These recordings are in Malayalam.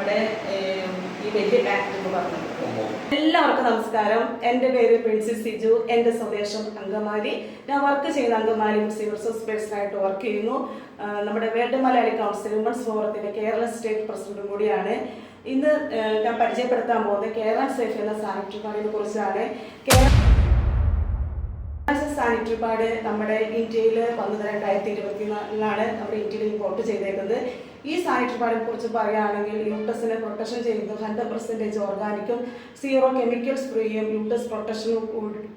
നമ്മുടെ ഈ വലിയ പാക്കറ്റ് എന്ന് പറഞ്ഞത്. എല്ലാവർക്കും നമസ്കാരം. എൻ്റെ പേര് പ്രിൻസസ് സിജു. എൻ്റെ സ്വദേശം അങ്കമാലി. ഞാൻ വർക്ക് ചെയ്യുന്ന അങ്കമാലി മുസ്ലിം റിസോഴ്സ് പേഴ്സണായിട്ട് വർക്ക് ചെയ്യുന്നു. നമ്മുടെ വേൾഡ് മലയാളി കൗൺസിൽ വുമൻസ് ഫോറത്തിന്റെ കേരള സ്റ്റേറ്റ് പ്രസിഡന്റും കൂടിയാണ്. ഇന്ന് ഞാൻ പരിചയപ്പെടുത്താൻ പോകുന്നത് കേരള സേഫ് എന്ന സാനിറ്ററി പാഡിനെ കുറിച്ചാണ്. സാനിറ്ററി പാഡ് നമ്മുടെ ഇന്ത്യയിൽ വന്നത് 2024 നമ്മുടെ ഇന്ത്യയിൽ ഇമ്പോർട്ട് ചെയ്തേക്കുന്നത്. ഈ സാനിറ്ററി പാഡിനെ കുറിച്ച് പറയുകയാണെങ്കിൽ യൂട്ടസിനെ പ്രൊട്ടക്ഷൻ ചെയ്യുന്നത് 100% ഓർഗാനിക്കും 0 കെമിക്കൽസ് ഫ്രീയും യൂട്ടസ് പ്രൊട്ടക്ഷനും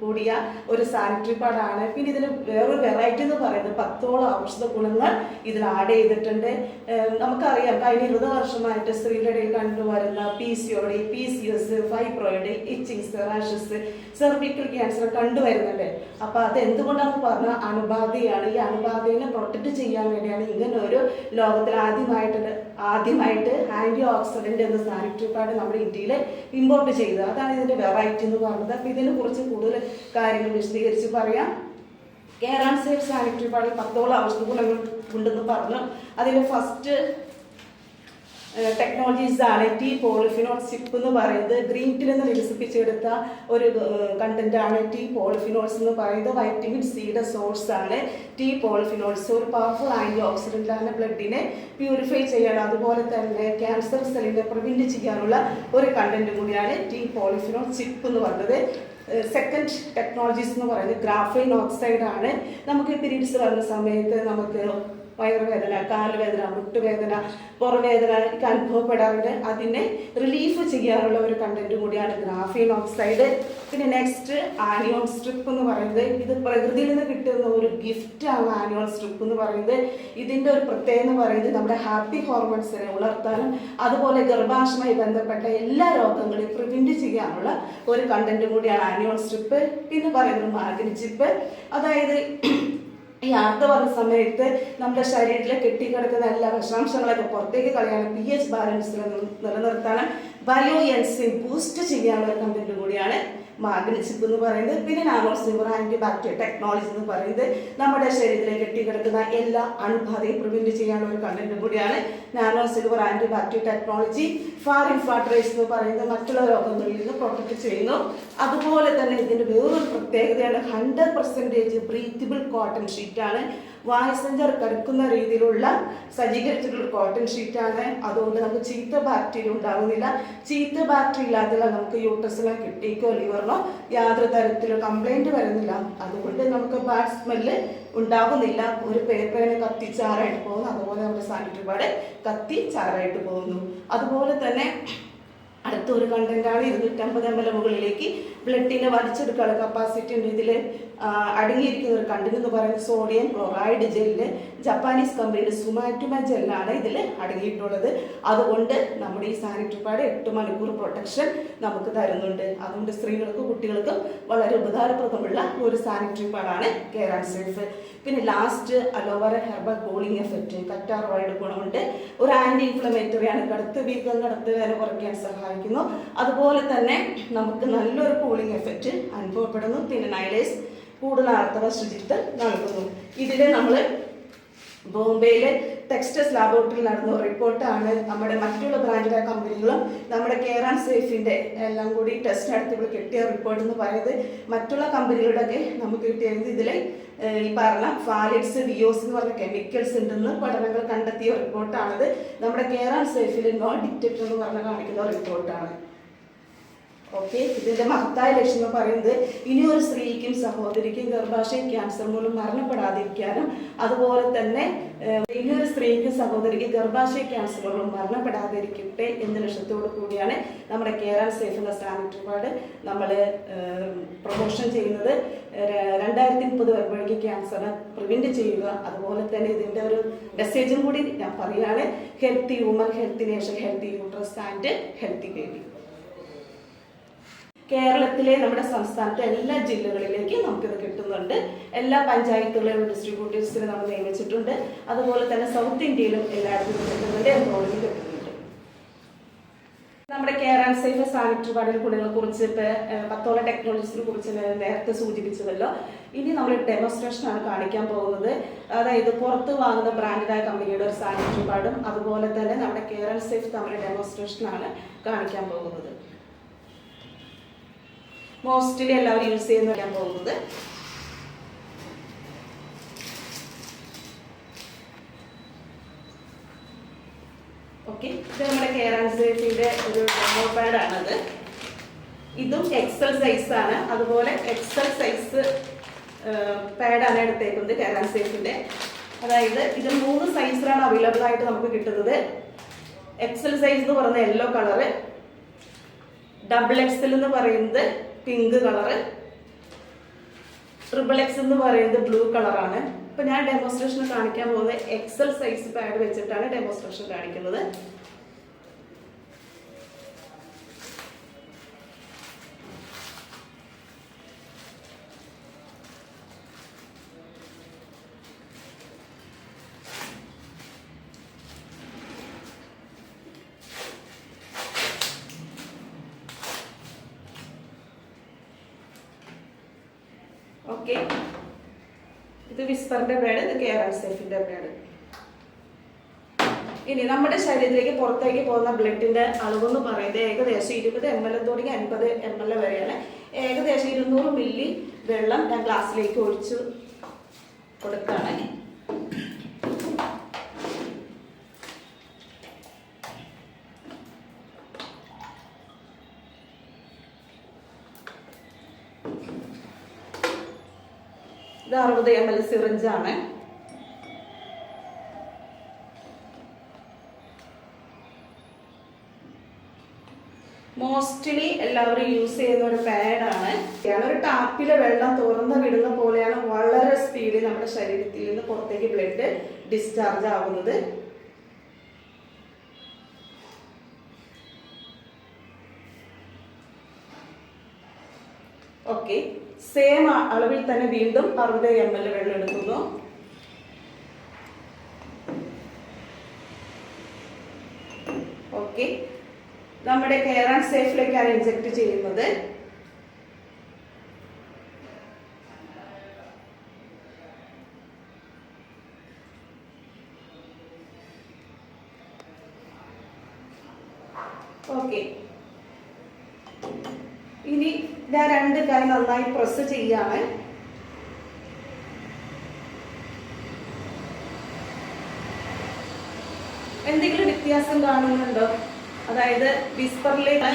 കൂടിയ ഒരു സാനിറ്ററി പാഡാണ്. പിന്നെ ഇതിന് വേറൊരു വെറൈറ്റി എന്ന് പറയുന്നത് 10ഓളം ഔഷധ ഗുണങ്ങൾ ഇതിൽ ആഡ് ചെയ്തിട്ടുണ്ട്. നമുക്കറിയാം കഴിഞ്ഞ 20 വർഷമായിട്ട് സ്ത്രീകളുടെ ഇടയിൽ കണ്ടുവരുന്ന PCOD, PCOS, fibroid, itchings, rashes, cervical cancer കണ്ടുവരുന്നുണ്ട്. അപ്പോൾ അത് എന്തുകൊണ്ടാണെന്ന് പറഞ്ഞാൽ അണുബാധയാണ്. ഈ അണുബാധയെ പ്രൊട്ടക്ട് ചെയ്യാൻ വേണ്ടിയാണ് ഇങ്ങനെ ഒരു ലോകത്തിൽ ആദ്യമായിട്ട് ആന്റി ഓക്സിഡന്റ് എന്ന സാനിറ്ററി പാഡ് നമ്മുടെ ഇന്ത്യയിൽ ഇമ്പോർട്ട് ചെയ്തത്. അതാണ് ഇതിന്റെ വെറൈറ്റി എന്ന് പറഞ്ഞത്. അപ്പോൾ ഇതിനെ കുറിച്ച് കൂടുതൽ കാര്യങ്ങൾ വിശദീകരിച്ച് പറയാം. കേരള സേഫ് സാനിറ്ററി പാഡിൽ 10ഓളം ഔഷധ ഗുണങ്ങൾ ഉണ്ടെന്ന് പറഞ്ഞു. അതിൽ ഫസ്റ്റ് ടെക്നോളജീസ് ആണ് ടീ പോളിഫിനോൾ സിപ്പ് എന്ന് പറയുന്നത്. ഗ്രീൻ ടീയിൽ നിന്ന് വികസിപ്പിച്ചെടുത്ത ഒരു കണ്ടന്റ് ആണ് ടീ പോളിഫിനോൾസ് എന്ന് പറയുന്നത്. വൈറ്റമിൻ സിയുടെ സോഴ്സ് ആണ് ടീ പോളിഫിനോൾസ്. ഒരു പവർഫുൾ ആന്റി ഓക്സിഡന്റ് ആണ്, ബ്ലഡിനെ പ്യൂരിഫൈ ചെയ്യാൻ അതുപോലെ തന്നെ ക്യാൻസർ സെല്ലിനെ പ്രിവെന്റ് ചെയ്യാനുള്ള ഒരു കണ്ടന്റ് കൂടിയാണ് ടീ പോളിഫിനോൾ സിപ്പ് എന്ന് പറയുന്നത്. സെക്കൻഡ് ടെക്നോളജീസ് എന്ന് പറയുന്നത് ഗ്രാഫൈൻ ഓക്സൈഡ് ആണ്. നമുക്ക് പീരീഡ്സ് വരുന്ന സമയത്ത് നമുക്ക് വയറുവേദന, കാലുവേദന, മുട്ടുവേദന, പുറവേദന ഒക്കെ അനുഭവപ്പെടാറുണ്ട്. അതിനെ റിലീഫ് ചെയ്യാനുള്ള ഒരു കണ്ടന്റ് കൂടിയാണ് ഗ്രാഫീൻ ഓക്സൈഡ്. പിന്നെ നെക്സ്റ്റ് ആനിയോൺ സ്ട്രിപ്പ് എന്ന് പറയുന്നത്. ഇത് പ്രകൃതിയിൽ നിന്ന് കിട്ടുന്ന ഒരു ഗിഫ്റ്റാണ് ആനിയോൺ സ്ട്രിപ്പ് എന്ന് പറയുന്നത്. ഇതിൻ്റെ ഒരു പ്രത്യേകത എന്ന് പറയുന്നത് നമ്മുടെ ഹാപ്പി ഹോർമോൺസിനെ ഉണർത്താനും അതുപോലെ ഗർഭാശയവുമായി ബന്ധപ്പെട്ട എല്ലാ രോഗങ്ങളെയും പ്രിവെന്റ് ചെയ്യാനുള്ള ഒരു കണ്ടന്റ് കൂടിയാണ് ആനിയോൺ സ്ട്രിപ്പ്. പിന്നെ പറയുന്നത് മാഗ്നി ചിപ്പ്. അതായത് ഈ ആർത്ത പറഞ്ഞ സമയത്ത് നമ്മുടെ ശരീരത്തിൽ കെട്ടിക്കിടക്കുന്ന എല്ലാ വിഷാംശങ്ങളൊക്കെ പുറത്തേക്ക് കളയാനും pH ബാലൻസ് നിലനിർത്താനും ബയോ എൻസൈം ബൂസ്റ്റ് ചെയ്യാനുള്ള കണ്ടന്റ് കൂടിയാണ് മാഗ്നി ചിപ്പ് എന്ന് പറയുന്നത്. പിന്നെ nano silver anti bacteria technology എന്ന് പറയുന്നത് നമ്മുടെ ശരീരത്തിൽ കെട്ടിക്കിടക്കുന്ന എല്ലാ അണുബാധയും പ്രിവെന്റ് ചെയ്യാനുള്ള ഒരു കണ്ടന്റ് കൂടിയാണ് nano silver anti bacteria technology. Far infrared എന്ന് പറയുന്നത് മറ്റുള്ള രോഗങ്ങളിൽ നിന്ന് പ്രൊട്ടക്ട് ചെയ്യുന്നു. അതുപോലെ തന്നെ ഇതിന്റെ വേറൊരു പ്രത്യേകതയാണ് 100% ബ്രീത്തബിൾ കോട്ടൺ ഷീറ്റാണ്. വായുസഞ്ചാരം തടുക്കുന്ന രീതിയിലുള്ള സജ്ജീകരിച്ചിട്ടുള്ള കോട്ടൺ ഷീറ്റാണ്. അതുകൊണ്ട് നമുക്ക് ചീത്ത ബാക്ടീരിയ ഉണ്ടാകുന്നില്ല. ചീത്ത ബാക്ടീരിയ ഇല്ലാതെ നമുക്ക് യൂട്ടസിനോ കിഡ്നിക്കോ ലിവറിനോ യാതൊരു തരത്തിലുള്ള കംപ്ലൈന്റ് വരുന്നില്ല. അതുകൊണ്ട് നമുക്ക് ബാഡ് സ്മെല്ല് ഉണ്ടാകുന്നില്ല. ഒരു പേപ്പറിനെ കത്തിച്ചാറായിട്ട് പോകുന്നു, അതുപോലെ നമ്മുടെ സാനിറ്ററി പാഡ് കത്തിച്ചാറായിട്ട് പോകുന്നു. അതുപോലെ തന്നെ അടുത്ത ഒരു കണ്ടന്റാണ് 250 ml മുകളിലേക്ക് ബ്ലഡിനെ വലിച്ചെടുക്കാനുള്ള കപ്പാസിറ്റി ഉണ്ട്. ഇതിൽ അടങ്ങിയിരിക്കുന്ന ഒരു കണ്ടന്റ് എന്ന് പറയുന്നത് സോഡിയം ക്ലോറൈഡ് ജെല്ല്. ജപ്പാനീസ് കമ്പനിയുടെ സുമാറ്റുമ ജെല്ലാണ് ഇതിൽ അടങ്ങിയിട്ടുള്ളത്. അതുകൊണ്ട് നമ്മുടെ ഈ സാനിറ്ററി പാഡ് 8 മണിക്കൂർ പ്രൊട്ടക്ഷൻ നമുക്ക് തരുന്നുണ്ട്. അതുകൊണ്ട് സ്ത്രീകൾക്കും കുട്ടികൾക്കും വളരെ ഉപകാരപ്രദമുള്ള ഒരു സാനിറ്ററി പാഡാണ് കേരള സേഫ്. പിന്നെ last aloe vera herbal cooling effect, കറ്റാർവാഴയുടെ ഗുണമുണ്ട്. ഒരു ആന്റി ഇൻഫ്ലമേറ്ററി ആണ്. കടുത്ത വീക്കം, കടുത്ത വേദന കുറയ്ക്കാൻ സഹായിക്കുന്നു. അതുപോലെ തന്നെ നമുക്ക് നല്ലൊരു കൂളിംഗ് എഫക്റ്റ് അനുഭവപ്പെടുന്നു. പിന്നെ നൈലേസ് കൂടുതൽ ആർത്തവ ശുചിത്വം നൽകുന്നു. ഇതിൽ നമ്മൾ ബോംബെയിലെ ടെക്സ്റ്റൈൽസ് ലാബോറട്ടറിയിൽ നടന്ന റിപ്പോർട്ടാണ്. നമ്മുടെ മറ്റുള്ള ബ്രാൻഡായ കമ്പനികളും നമ്മുടെ കേരള സേഫിൻ്റെ എല്ലാം കൂടി ടെസ്റ്റ് നടത്തിയപ്പോൾ കിട്ടിയ റിപ്പോർട്ട് എന്ന് പറയുന്നത് മറ്റുള്ള കമ്പനികളുടെയൊക്കെ നമുക്ക് കിട്ടിയത് ഇതിൽ ഈ പറഞ്ഞ ഫാലിഡ്സ്, വിയോസ് എന്ന് പറഞ്ഞ കെമിക്കൽസ് ഉണ്ടെന്ന് പഠനങ്ങൾ കണ്ടെത്തിയ റിപ്പോർട്ടാണത്. നമ്മുടെ കേരള സേഫിൽ നോ ഡിറ്റക്ടർ എന്ന് പറഞ്ഞ് കാണിക്കുന്ന റിപ്പോർട്ടാണ്. ഓക്കെ, ഇതിന്റെ മഹത്തായ ലക്ഷ്യം എന്ന് പറയുന്നത് ഇനിയൊരു സ്ത്രീക്കും സഹോദരിക്കും ഗർഭാശയ ക്യാൻസർ മൂലം മരണപ്പെടാതിരിക്കാനും അതുപോലെ തന്നെ ഇനിയൊരു സ്ത്രീക്കും സഹോദരിക്കും ഗർഭാശയ ക്യാൻസർ മൂലം മരണപ്പെടാതിരിക്കട്ടെ എന്ന ലക്ഷ്യത്തോടു കൂടിയാണ് നമ്മുടെ കേരള സേഫ് എന്ന സാനിറ്ററി പാഡ് നമ്മൾ പ്രൊമോഷൻ ചെയ്യുന്നത്. 2030 വരുമ്പോഴേക്കും ക്യാൻസറിനെ പ്രിവെന്റ് ചെയ്യുക. അതുപോലെ തന്നെ ഇതിന്റെ ഒരു മെസ്സേജും കൂടി ഞാൻ പറയുകയാണ്. Healthy woman, healthy nation, healthy uterus and healthy baby. കേരളത്തിലെ നമ്മുടെ സംസ്ഥാനത്തെ എല്ലാ ജില്ലകളിലേക്ക് നമുക്കിത് കിട്ടുന്നുണ്ട്. എല്ലാ പഞ്ചായത്തുകളിലും ഡിസ്ട്രിബ്യൂട്ടേഴ്സിനെ നമ്മൾ നിയമിച്ചിട്ടുണ്ട്. അതുപോലെ തന്നെ സൗത്ത് ഇന്ത്യയിലും എല്ലായിടത്തും കിട്ടുന്നുണ്ട്, എംബ്രോയിഡറി കിട്ടുന്നുണ്ട്. നമ്മുടെ കെയർ ആൻഡ് സേഫ് സാനിറ്ററി പാഡിന്റെ ഗുണങ്ങളെ കുറിച്ച് പത്തോളം ടെക്നോളജീസിനെ കുറിച്ച് നേരത്തെ സൂചിപ്പിച്ചതല്ലോ. ഇനി നമ്മൾ ഡെമോൺസ്ട്രേഷൻ ആണ് കാണിക്കാൻ പോകുന്നത്. അതായത് പുറത്ത് വാങ്ങുന്ന ബ്രാൻഡായ കമ്പനിയുടെ ഒരു സാനിറ്ററി പാഡും അതുപോലെ തന്നെ നമ്മുടെ കെയർ ആൻഡ് സേഫ് തമ്മിലുള്ള ഡെമോൺസ്ട്രേഷൻ ആണ് കാണിക്കാൻ പോകുന്നത്. മോസ്റ്റ്ലി എല്ലാവരും യൂസ് ചെയ്യാൻ പോകുന്നത്. ഓക്കെ, ഇത് നമ്മുടെ കെയർ ആൻഡ് സേഫിന്റെ ഒരു ഡെമോ പാഡാണത്. ഇതും എക്സൽ സൈസ് ആണ്. അതുപോലെ എക്സൽ സൈസ് പാഡാണ് എടുത്തേക്കുന്നത് കെയർ ആൻഡ് സേഫിന്റെ. അതായത് ഇത് 3 സൈസിലാണ് അവൈലബിൾ ആയിട്ട് നമുക്ക് കിട്ടുന്നത്. എക്സൽ സൈസ് എന്ന് പറയുന്നത് യെല്ലോ കളറ്, ഡബിൾ എക്സൽ എന്ന് പറയുന്നത് പിങ്ക് കളറ്, ട്രിപ്പിൾ എക്സ് എന്ന് പറയുന്നത് ബ്ലൂ കളറാണ്. ഇപ്പൊ ഞാൻ ഡെമോൺസ്ട്രേഷൻ കാണിക്കാൻ പോകുന്നത് എക്സൽ സൈസ് പാഡ് വെച്ചിട്ടാണ് ഡെമോൺസ്ട്രേഷൻ കാണിക്കുന്നത്. ഓക്കെ, ഇത് വിസ്പറിന്റെ പാഡ്, ഇത് കെയർ ആൻഡ് സേഫിന്റെ പാഡ്. ഇനി നമ്മുടെ ശരീരത്തിലേക്ക് പുറത്തേക്ക് പോകുന്ന ബ്ലഡിന്റെ അളവെന്ന് പറയുന്നത് ഏകദേശം 20 ml തുടങ്ങി 50 ml വരെയാണ്. ഏകദേശം 200 മില്ലി വെള്ളം ഞാൻ ഗ്ലാസ്സിലേക്ക് ഒഴിച്ചു കൊടുക്കുകയാണ്. ഇത് 60 ml സിറിഞ്ചാണ്. മോസ്റ്റ്ലി എല്ലാവരും യൂസ് ചെയ്യുന്ന ഒരു പാഡാണ്. ഒരു ടാപ്പിലെ വെള്ളം തുറന്ന് വിടുന്ന പോലെയാണ് വളരെ സ്പീഡിൽ നമ്മുടെ ശരീരത്തിൽ നിന്ന് പുറത്തേക്ക് ബ്ലഡ് ഡിസ്ചാർജ് ആകുന്നത്. ഓക്കെ, സെയിം അളവിൽ തന്നെ വീണ്ടും 60 ml വെള്ളം എടുക്കുന്നു. ഓക്കെ, നമ്മുടെ കെയർ ആൻഡ് സേഫിലേക്കാണ് ഇൻജെക്ട് ചെയ്യുന്നത്. ഓക്കെ, ഇനി ഞാൻ 2 കൈ നന്നായി പ്രസ് ചെയ്യാണ്. എന്തെങ്കിലും വ്യത്യാസം കാണുന്നുണ്ടോ? അതായത് വിസ്പറിലേക്ക്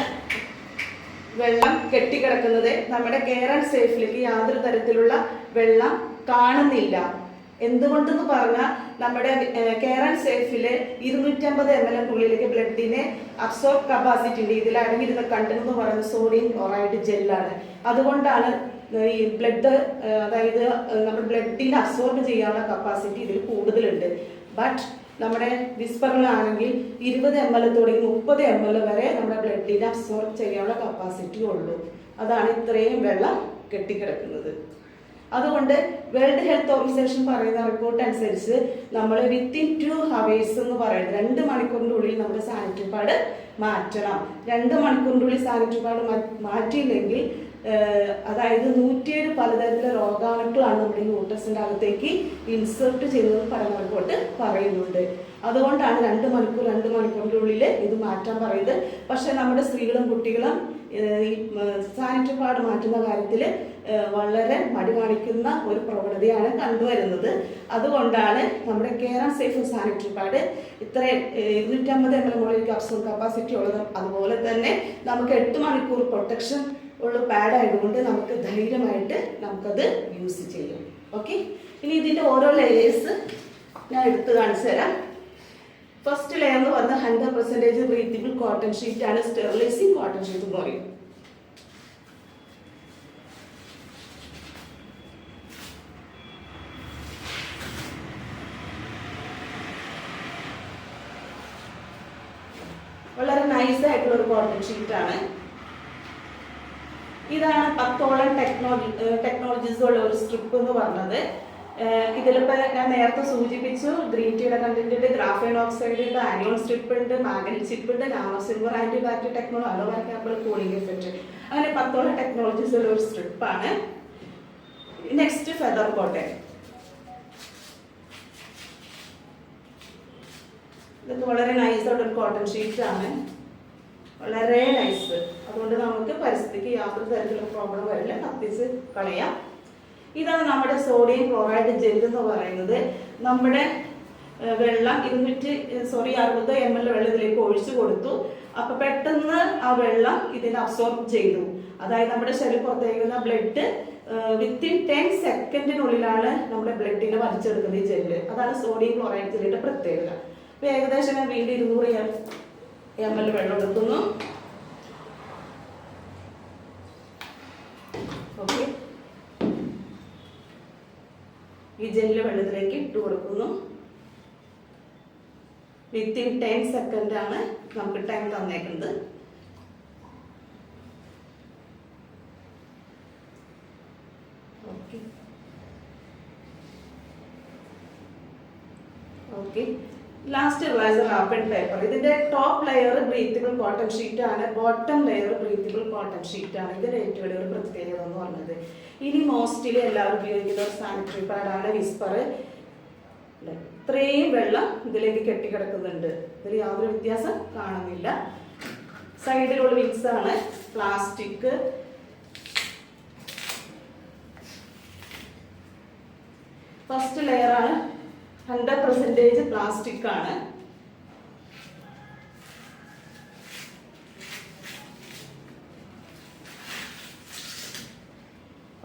വെള്ളം കെട്ടിക്കിടക്കുന്നത് നമ്മുടെ കെയർ ആൻഡ് സേഫിലേക്ക് യാതൊരു തരത്തിലുള്ള വെള്ളം കാണുന്നില്ല. എന്തുകൊണ്ടെന്ന് പറഞ്ഞാൽ നമ്മുടെ കെയർ ആൻഡ് സേഫില് 250 ml ഉള്ളിലേക്ക് ബ്ലഡിനെ അബ്സോർബ് കപ്പാസിറ്റി ഉണ്ട്. ഇതിൽ അടങ്ങിയിരുന്ന കണ്ടന്റ് എന്ന് പറയുന്നത് സോഡിയം ക്ലോറൈഡ് ജെല്ലാണ്. അതുകൊണ്ടാണ് ഈ ബ്ലഡ്, അതായത് നമ്മുടെ ബ്ലഡിനെ അബ്സോർബ് ചെയ്യാനുള്ള കപ്പാസിറ്റി ഇതിൽ കൂടുതലുണ്ട്. ബട്ട് നമ്മുടെ വിസ്പറിലാണെങ്കിൽ 20 ml തുടങ്ങി 30 ml വരെ നമ്മുടെ ബ്ലഡിനെ അബ്സോർബ് ചെയ്യാനുള്ള കപ്പാസിറ്റി ഉള്ളൂ. അതാണ് ഇത്രയും വെള്ളം കെട്ടിക്കിടക്കുന്നത്. അതുകൊണ്ട് വേൾഡ് ഹെൽത്ത് ഓർഗനൈസേഷൻ പറയുന്ന റിപ്പോർട്ട് അനുസരിച്ച് നമ്മൾ വിത്തിൻ 2 hours എന്ന് പറയുന്നത് 2 മണിക്കൂറിൻ്റെ ഉള്ളിൽ നമ്മുടെ സാനിറ്ററി പാഡ് മാറ്റണം. 2 മണിക്കൂറിൻ്റെ ഉള്ളിൽ സാനിറ്ററി പാഡ് മാറ്റിയില്ലെങ്കിൽ അതായത് 107 പലതരത്തിലെ രോഗാണുക്കളാണ് നമ്മുടെ യൂട്രസിൻ്റെ അകത്തേക്ക് ഇൻസേർട്ട് ചെയ്യുന്നത് പഠന റിപ്പോർട്ട് പറയുന്നുണ്ട്. അതുകൊണ്ടാണ് 2 മണിക്കൂറിൻ്റെ ഉള്ളിൽ ഇത് മാറ്റാൻ പറയുന്നത്. പക്ഷെ നമ്മുടെ സ്ത്രീകളും കുട്ടികളും ഈ സാനിറ്ററി പാഡ് മാറ്റുന്ന കാര്യത്തിൽ വളരെ മടി കാണിക്കുന്ന ഒരു പ്രവണതയാണ് കണ്ടുവരുന്നത്. അതുകൊണ്ടാണ് നമ്മുടെ care and safe sanitary pad ഇത്ര 250 ml മുകളിലേക്ക് അബ്സോർബ് കപ്പാസിറ്റി ഉള്ളത്. അതുപോലെ തന്നെ നമുക്ക് 8 മണിക്കൂർ പ്രൊട്ടക്ഷൻ ഉള്ള പാഡായതുകൊണ്ട് നമുക്ക് ധൈര്യമായിട്ട് നമുക്കത് യൂസ് ചെയ്യും. ഓക്കെ, ഇനി ഇതിൻ്റെ ഓരോ ലെയേഴ്സ് ഞാൻ എടുത്ത് കാണിച്ചു തരാം. ഫസ്റ്റ് ലെയർ എന്ന് പറഞ്ഞാൽ 100% ബ്രീത്തബിൾ കോട്ടൺ ഷീറ്റ് ആണ്. സ്റ്റെറിലൈസിങ് കോട്ടൺ ഷീറ്റ് എന്ന് പറയും. വളരെ നൈസ് ആയിട്ടുള്ള ഒരു കോട്ടൺ ഷീറ്റ് ആണ്. ഇതാണ് 10ഓളം ടെക്നോളജീസ് ഉള്ള ഒരു സ്ട്രിപ്പ് എന്ന് പറഞ്ഞത്. ഇതിലിപ്പോൾ ഞാൻ നേരത്തെ സൂചിപ്പിച്ചു ഗ്രീൻ ടീയുടെ കണ്ടന്റ് ഉണ്ട്, ഗ്രാഫൈൻ ഓക്സൈഡ് ഉണ്ട്, ആനിയോൺ സ്ട്രിപ്പ് ഉണ്ട്, മാഗ്നറ്റ് ചിപ്പ് ഉണ്ട്, nano silver anti battery technology, അലോവരക്കാബിൾ കൂളിംഗ് എഫക്റ്റ്, അങ്ങനെ 10 ടെക്നോളജീസ് ഉള്ള ഒരു സ്ട്രിപ്പാണ്. Next feather cotton. ഇതൊക്കെ വളരെ നൈസായിട്ടൊരു കോട്ടൺ ഷീറ്റാണ്, വളരെ നൈസ്. അതുകൊണ്ട് നമുക്ക് പരിസ്ഥിതിക്ക് യാതൊരു തരത്തിലുള്ള പ്രോബ്ലം വരില്ല, കത്തിച്ച് കളയാം. ഇതാണ് നമ്മുടെ സോഡിയം ക്ലോറൈഡ് ജെൽ എന്ന് പറയുന്നത്. നമ്മുടെ വെള്ളം 60 ml വെള്ളം ഇതിലേക്ക് ഒഴിച്ചു കൊടുത്തു. അപ്പൊ പെട്ടെന്ന് ആ വെള്ളം ഇതിനെ അബ്സോർബ് ചെയ്തു. അതായത് നമ്മുടെ ശരീരം പുറത്തേക്കുന്ന ബ്ലഡ് വിത്തിൻ 10 സെക്കൻഡിനുള്ളിലാണ് നമ്മുടെ ബ്ലഡിനെ വലിച്ചെടുക്കുന്നത് ഈ ജെല്ല്. അതാണ് സോഡിയം ക്ലോറൈഡ് ജെല്ലിന്റെ പ്രത്യേകത. അപ്പൊ ഏകദേശം ഞാൻ വീണ്ടും 200 ml വെള്ളം എടുക്കുന്നു. ഓക്കെ, ഈ ജെല്ല് വെള്ളത്തിലേക്ക് ഇട്ട് കൊടുക്കുന്നു. വിത്തിൻ 10 സെക്കൻഡ് ആണ് നമുക്ക് ടൈം തന്നേക്കുന്നത്. Okay okay last wrap and paper. ഇതിന്റെ top layer breathable cotton sheet ആണ്, bottom layer breathable cotton sheet ആണ്. ഇതിന്റെ ഏറ്റവും വലിയ ഒരു പ്രത്യേകത എന്ന് പറഞ്ഞത് ഇനി മോസ്റ്റ്ലി എല്ലാവരും ഉപയോഗിക്കുന്ന ഒരു സാനിറ്ററി പാഡാണ് വിസ്പർ. ഇത്രയും വെള്ളം ഇതിലേക്ക് കെട്ടിക്കിടക്കുന്നുണ്ട്, ഇതിൽ യാതൊരു വ്യത്യാസം കാണുന്നില്ല. സൈഡിലുള്ള വിക്സ് ആണ് പ്ലാസ്റ്റിക്. ഫസ്റ്റ് ലെയർ ആണ് 100% പ്ലാസ്റ്റിക് ആണ്.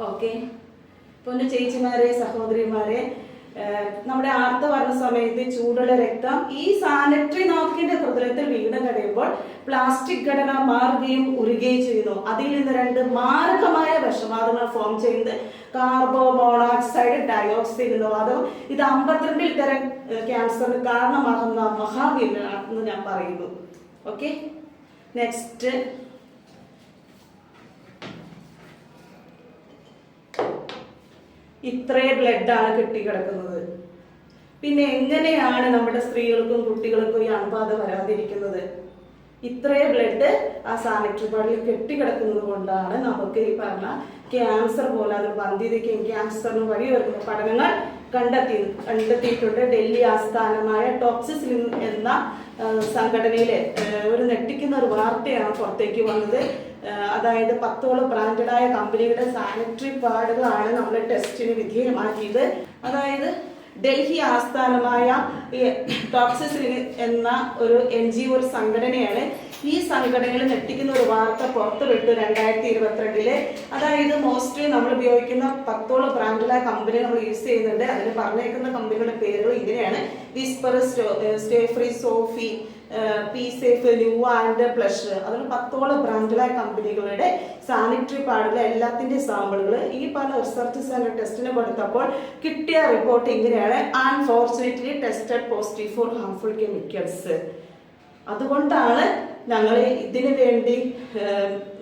ഓക്കെ, പൊന്നു ചേച്ചിമാരെ, സഹോദരിമാരെ, നമ്മുടെ ആർത്ത വരുന്ന സമയത്ത് ചൂടുള്ള രക്തം ഈ സാനിറ്ററി നാപ്കിന്റെ ഹൃദയത്തിൽ വീണ് കഴിയുമ്പോൾ പ്ലാസ്റ്റിക് ഘടന മാറുകയും ഉരുകുകയും ചെയ്യുന്നു. അതിൽ നിന്ന് 2 മാരകമായ വിഷവാതകങ്ങൾ ഫോം ചെയ്യുന്നത് കാർബൺ മോണോക്സൈഡ്, ഡയോക്സൈഡ് എന്ന വാതകം. ഇത് 52 തരം ക്യാൻസറിന് കാരണമാകുന്ന മഹാവിപത്താണെന്ന് ഞാൻ പറയുന്നു. ഓക്കെ, നെക്സ്റ്റ് ഇത്രയും ബ്ലഡാണ് കെട്ടിക്കിടക്കുന്നത്. പിന്നെ എങ്ങനെയാണ് നമ്മുടെ സ്ത്രീകൾക്കും കുട്ടികൾക്കും ഈ അണുബാധ വരാതിരിക്കുന്നത്? ഇത്രയും ബ്ലഡ് ആ സാനിറ്ററി പാഡിൽ കെട്ടിക്കിടക്കുന്നത് കൊണ്ടാണ് നമുക്ക് ഈ പറഞ്ഞ ക്യാൻസർ പോലെ അത് വന്ധ്യതയ്ക്കും ക്യാൻസറിന് വഴി വരുന്ന പഠനങ്ങൾ കണ്ടെത്തിയിട്ടുണ്ട്. ഡൽഹി ആസ്ഥാനമായ ടോക്സിസ് എന്ന സംഘടനയിലെ ഒരു ഞെട്ടിക്കുന്ന ഒരു വാർത്തയാണ് പുറത്തേക്ക് വന്നത്. അതായത് 10 ബ്രാൻഡഡായ കമ്പനികളുടെ സാനിറ്ററി പാഡുകളാണ് നമ്മൾ ടെസ്റ്റിന് വിധേയമാക്കിയത്. അതായത് ഡൽഹി ആസ്ഥാനമായ ടോക്സിസ് എന്ന ഒരു NGO ഒരു സംഘടനയാണ്. ഈ സംഘടനകൾ ഞെട്ടിക്കുന്ന ഒരു വാർത്ത പുറത്തുവിട്ടു 2022. അതായത് മോസ്റ്റ്ലി നമ്മൾ ഉപയോഗിക്കുന്ന 10 ബ്രാൻഡുള്ള കമ്പനി നമ്മൾ യൂസ് ചെയ്യുന്നുണ്ട്. അതിൽ പറഞ്ഞേക്കുന്ന കമ്പനികളുടെ പേരുകൾ ഇങ്ങനെയാണ്: Whisper, Stayfree, Sofy, P Safe, New and Pleasure. അതിൽ 10 ബ്രാൻഡുള്ള കമ്പനികളുടെ സാനിറ്ററി പാഡുകൾ എല്ലാത്തിൻ്റെ സാമ്പിളുകൾ ഈ പല റിസർച്ച് സെന്റർ ടെസ്റ്റിന് കൊടുത്തപ്പോൾ കിട്ടിയ റിപ്പോർട്ട് ഇങ്ങനെയാണ്: unfortunately tested positive for harmful chemicals. അതുകൊണ്ടാണ് ഞങ്ങൾ ഇതിനു വേണ്ടി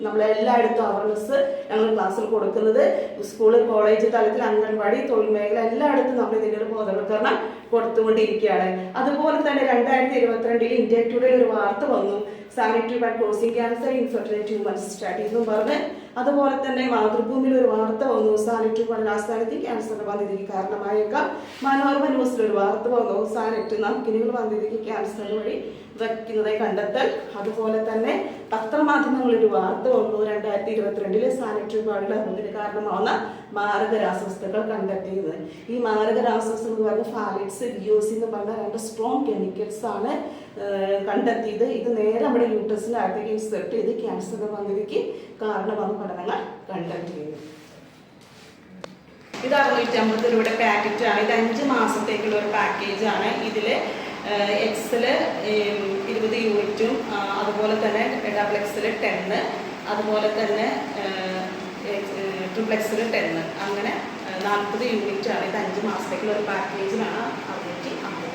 നമ്മളെല്ലായിടത്തും അവയർനെസ് ഞങ്ങൾ ക്ലാസ്സിൽ കൊടുക്കുന്നത്. സ്കൂൾ, കോളേജ് തലത്തിൽ, അംഗൻവാടി, തൊഴിൽ മേഖല എല്ലായിടത്തും നമ്മൾ ഇതിൻ്റെ ഒരു ബോധവൽക്കരണം കൊടുത്തുകൊണ്ടിരിക്കുകയാണ്. അതുപോലെ തന്നെ 2022 ഇന്ത്യ ടുഡേയിൽ ഒരു വാർത്ത വന്നു: sanitary pad causing cancer infertility women's study എന്നും പറഞ്ഞ്. അതുപോലെ തന്നെ മാതൃഭൂമിയിൽ ഒരു വാർത്ത വന്നു: സാനിറ്ററി പാഡ് ആസ്ഥാനത്തിൽ ക്യാൻസറിന്റെ വന്ധ്യതയ്ക്ക് കാരണമായേക്കാം. മനോരമ ന്യൂസിൽ ഒരു വാർത്ത വന്നു: സാനിറ്ററി നാപ്കിനുകൾ വന്ധ്യതയ്ക്ക് ക്യാൻസർ വഴി വയ്ക്കുന്നതായി കണ്ടെത്തൽ. അതുപോലെ തന്നെ പത്രമാധ്യമങ്ങളിൽ ഒരു വാർത്ത വന്നു: 2022 സാനിറ്ററി പാഡിൽ അതിന് കാരണമാവുന്ന മാരക രാസവസ്തുക്കൾ കണ്ടെത്തിയത്. ഈ മാരക രാസവസ്തുക്കൾ എന്ന് പറഞ്ഞ ഫാലിറ്റ്സ്, ഡിയോസി എന്ന് പറഞ്ഞ 2 സ്ട്രോങ് കെമിക്കൽസ് ആണ് കണ്ടെത്തിയത്. ഇത് നേരെ നമ്മുടെ യൂട്രസിന്റെ അകത്തേക്ക് ഇൻസെർട്ട് ചെയ്ത് ക്യാൻസറിന്റെ വന്ധ്യതയ്ക്ക് കാരണമാകുന്ന പഠനങ്ങൾ കണ്ടെത്തിയത്. ഇത് 650 രൂപയുടെ പാക്കറ്റാണ്. ഇത് 5 മാസത്തേക്കുള്ള ഒരു പാക്കേജാണ്. ഇതിൽ XL 20 യൂണിറ്റും, അതുപോലെ തന്നെ XL 10, അതുപോലെ തന്നെ XXL 10, അങ്ങനെ 40 യൂണിറ്റാണ്. ഇത് 5 മാസത്തേക്കുള്ള ഒരു പാക്കേജിനാണ് 650.